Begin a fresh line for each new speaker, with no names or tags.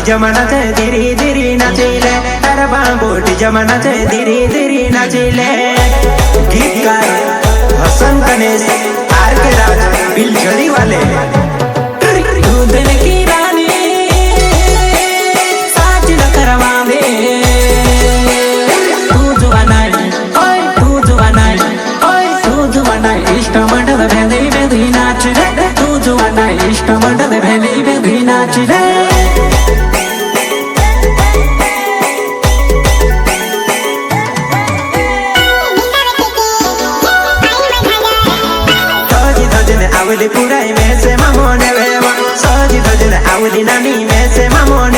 जमाना चे धीरे धीरे नाचिले तारा बाबूटी जमाना चे धीरे धीरे नाचिले गीतकार हसन गणेश आर के राज बिलझड़ी वाले दूधन की रानी साज न करवावे तू जुवानाई इष्ट मंडल भेंदी भेंदी नाच रे तू जुवानाई इष्ट मंडल भेंदी भेंदी नाच रे आवली पुराई में से मामोने वेवा सजी भजन आवली नानी में से मामोने